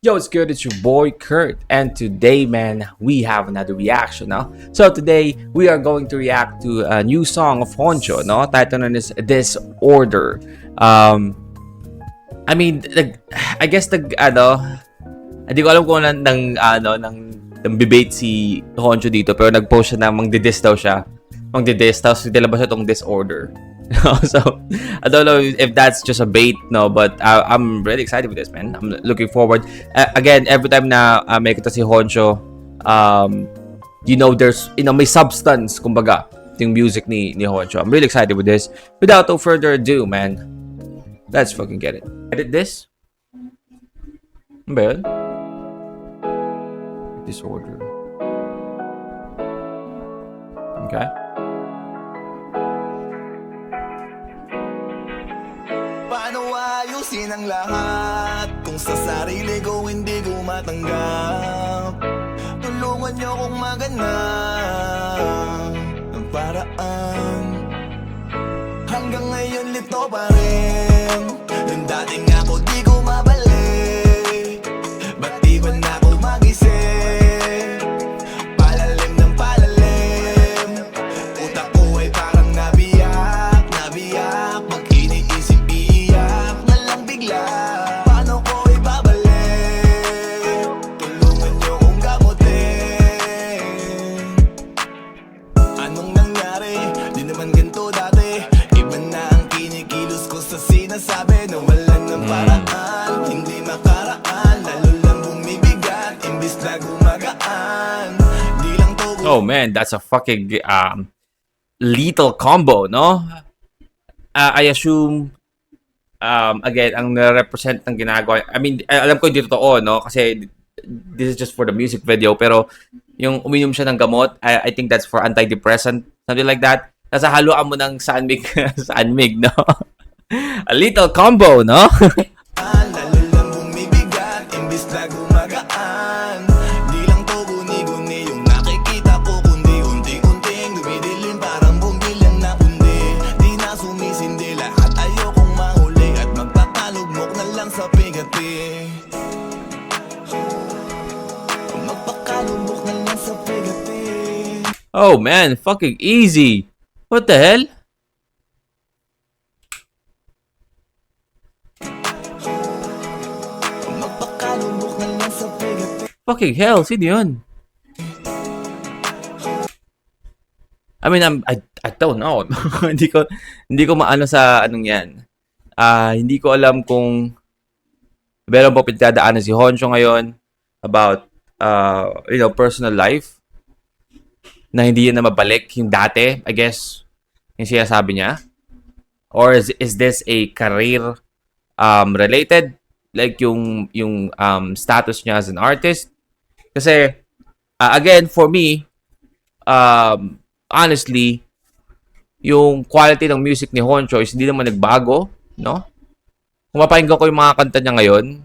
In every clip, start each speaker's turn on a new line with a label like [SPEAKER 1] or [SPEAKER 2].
[SPEAKER 1] Yo, it's good. It's your boy Kurt, and today, man, we have another reaction. No, so today we are going to react to a new song of Honcho. No, title is Disorder. I mean, I guess hindi ko alam kung nang debate si Honcho dito, pero nag-post siya na mangdidis daw siya, tapos nilabas siya tong Disorder. So I don't know if that's just a bait, no, but I'm really excited with this, man. I'm looking forward. Again, every time na may kita si Honcho, there's may substance, kumbaga, yung music ni Honcho. I'm really excited with this. Without no further ado, man, let's fucking get it. Edit this. Ano ba yun? Disorder. Okay.
[SPEAKER 2] Paano ayusin ang lahat kung sa sarili ko hindi ko matanggap? Tulungan niyo kong maganap ng paraan. Hanggang ngayon lito pa rin yung dating ako di ko mabalik. Ba't di ba na ako magising? Palalim ng palalim. Utak ko ay parang nabiyak. Pag iniisip iiyak na lang bigla. Paano ko ibabalik? Tulungan niyo kong gamutin. Anong nangyari? Di naman ganito dati. Iba na ang kinikilos ko sa sinasabi. Nawalan ng paraan, hindi makaraan. Lalo lang bumibigat, imbis na gumagaan. Di lang to.
[SPEAKER 1] Oh man, that's a fucking lethal combo, no? I assume again ang represent ng ginagawa. I mean, alam ko hindi totoo, no? Kasi this is just for the music video, pero yung uminom siya ng gamot, I think that's for antidepressant, something like that. Nasa haluan mo ng Sanmig, Sanmig, no? A lethal combo, no?
[SPEAKER 2] Lalo lang bumibigat, imbis na gumagaan. Di lang to guni-guni yung nakikita ko, kundi unti-unting dumidilim parang bumbilang na undi. Di na sumisindi lahat, ayokong mahuli at magpakalugmok na lang sa pigati. Magpakalugmok na lang sa pigati.
[SPEAKER 1] Oh man, fucking easy. What the hell?
[SPEAKER 2] Magpakalugmok na lang sa pigati.
[SPEAKER 1] Fucking hell, sino yun? I mean, I don't know. hindi ko maano sa anong yan. Hindi ko alam kung meron po pinagdadaanan si Honcho ngayon about personal life na hindi yan na mabalik yung dati, I guess, yung sinasabi niya. Or is this a career related, like yung status niya as an artist? Kasi again, for me, honestly, yung quality ng music ni Honcho is hindi naman nagbago, no? Kung mapakinggan ko yung mga kanta niya ngayon,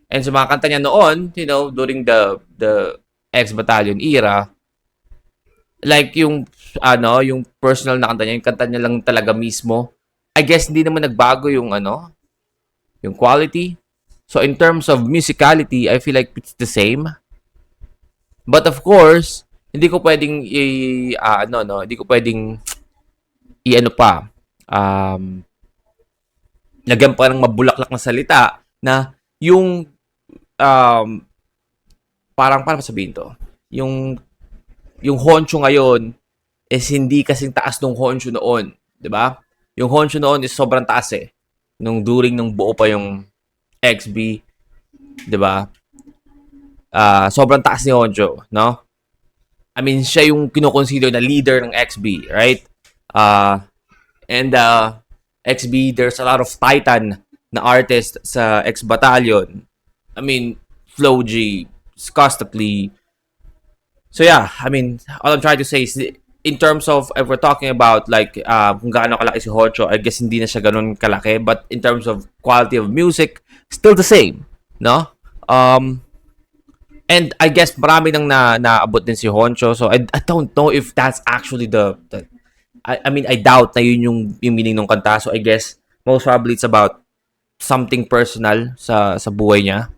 [SPEAKER 1] and sa mga kanta niya noon, during the X-Battalion era, like yung personal na kanta niya, yung kanta niya lang talaga mismo, I guess hindi naman nagbago yung yung quality. So in terms of musicality, I feel like it's the same. But of course, hindi ko pwedeng hindi ko pwedeng lagyan pa ng mabulaklak na salita na yung parang paano sabihin to? Yung Honcho ngayon is hindi kasing taas nung Honcho noon, 'di ba? Yung Honcho noon is sobrang taas nung during nung buo pa yung XB, 'di ba? Sobrang taas ni Honcho, no? I mean, siya yung kino-consider na leader ng XB, right? And XB, there's a lot of titan na artist sa X-Battalion. I mean, Flo G, Skostakli. So yeah, I mean, all I'm trying to say is, in terms of, if we're talking about like kung gaano kalaki si Honcho, I guess hindi na siya ganun kalaki. But in terms of quality of music, still the same, no? And I guess marami nang naabot din si Honcho. So I don't know if that's actually I mean, I doubt na yun yung meaning ng kanta. So I guess most probably it's about something personal sa buhay niya.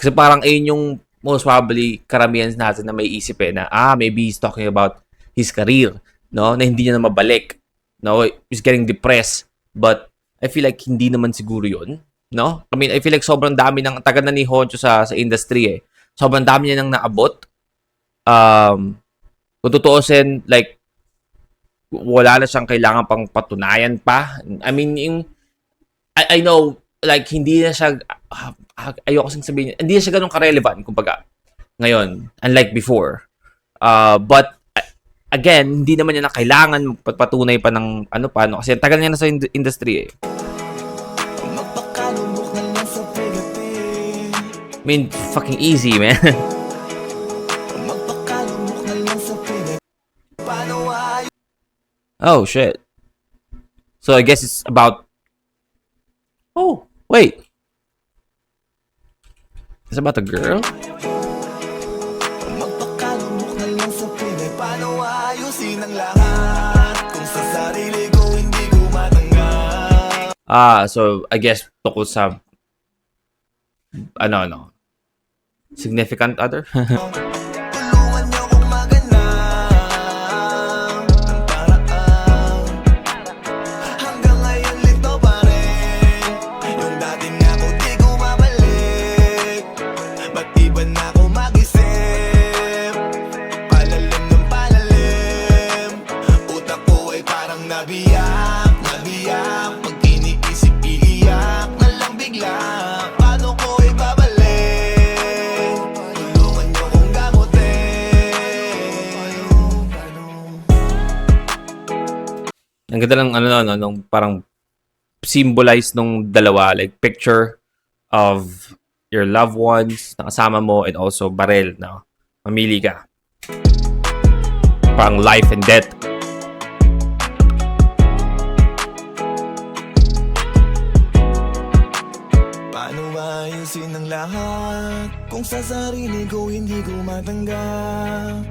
[SPEAKER 1] Kasi parang ayun yung most probably karamihan natin na may isip na maybe he's talking about his career, no? Na hindi niya na mabalik. No, he's getting depressed. But I feel like hindi naman siguro yun, no? I mean, I feel like sobrang dami ng tagal na ni Honcho sa industry eh. Sobrang dami niya nang naabot. Kung tutuusin, like, wala na siyang kailangan pang patunayan pa. I mean, I know, like, hindi na siya, ayoko kasing sabihin, hindi na siya ganun ka-relevant, kumbaga, ngayon, unlike before. But, again, hindi naman niya na kailangan magpatunay pa ng ano, kasi tagal niya na sa industry eh.
[SPEAKER 2] Magpakalubok na lang sa pagdating.
[SPEAKER 1] I mean, fucking easy, man.
[SPEAKER 2] Magpakalubok na lang sa pagdating. Paano ay
[SPEAKER 1] Oh, shit. So, I guess it's about... Oh, wait. It's about a girl?
[SPEAKER 2] magpakalubok na lang sa pagdating. Paano ayusin ang lahat kung sa sarili ko hindi ko matanggap.
[SPEAKER 1] So, I guess tukol sa... Ano. Significant other?
[SPEAKER 2] Tulungan niyo kong maganap ng paraan. Hanggang ngayon lito pa rin. Yung dati nga ko di ko mabalik. Ba't iba na ako mag-isip? Palalim ng palalim. Utak ko ay parang nabiyak. Pag iniisip iiyak na lang bigla. Paano ko ibabalik? Tulungan niyo kong gamutin.
[SPEAKER 1] Ang ganda ng nung parang symbolize nung dalawa, like picture of your loved ones na kasama mo and also barel na mamili ka. Parang life and death.
[SPEAKER 2] Paano ayusin ang lahat kung sa sarili ko hindi ko matanggap?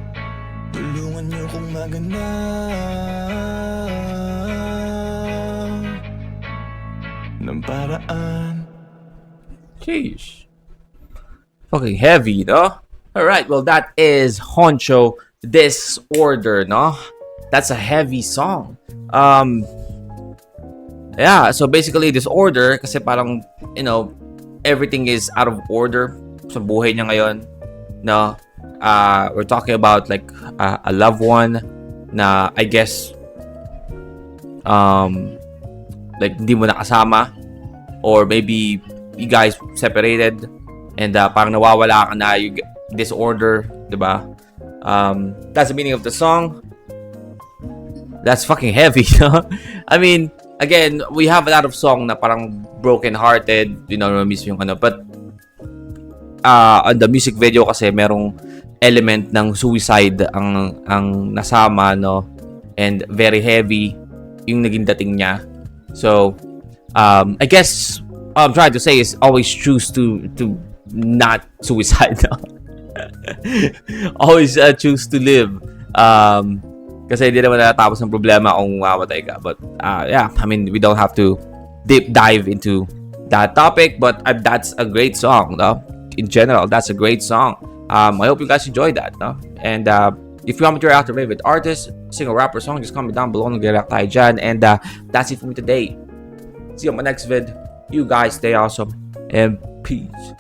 [SPEAKER 2] Tulungan niyo kong maganap ng paraan.
[SPEAKER 1] Sheesh. Fucking heavy, no? Alright, well, that is Honcho Disorder, no? That's a heavy song. Yeah, so basically disorder kasi parang, you know, everything is out of order sa buhay niya ngayon, no? We're talking about like a loved one na I guess like hindi mo nakasama or maybe you guys separated and parang nawawala ka na, you disorder, diba? That's the meaning of the song. That's fucking heavy, no? I mean, again, we have a lot of song na parang broken-hearted, you know, mismo yung ano, but on the music video kasi merong element ng suicide ang nasama, no? And very heavy yung naging dating niya. So, I guess what I'm trying to say is always choose to not suicide, no? Always choose to live. Kasi hindi naman natapos ng problema kung mamatay ka. But, yeah, I mean, we don't have to deep dive into that topic, but that's a great song, no? In general, that's a great song. I hope you guys enjoyed that, no? And if you want me to react to your favorite artist, singer, rapper, song, just comment down below and react tayo dyan. And that's it for me today. See you on my next vid. You guys stay awesome and peace.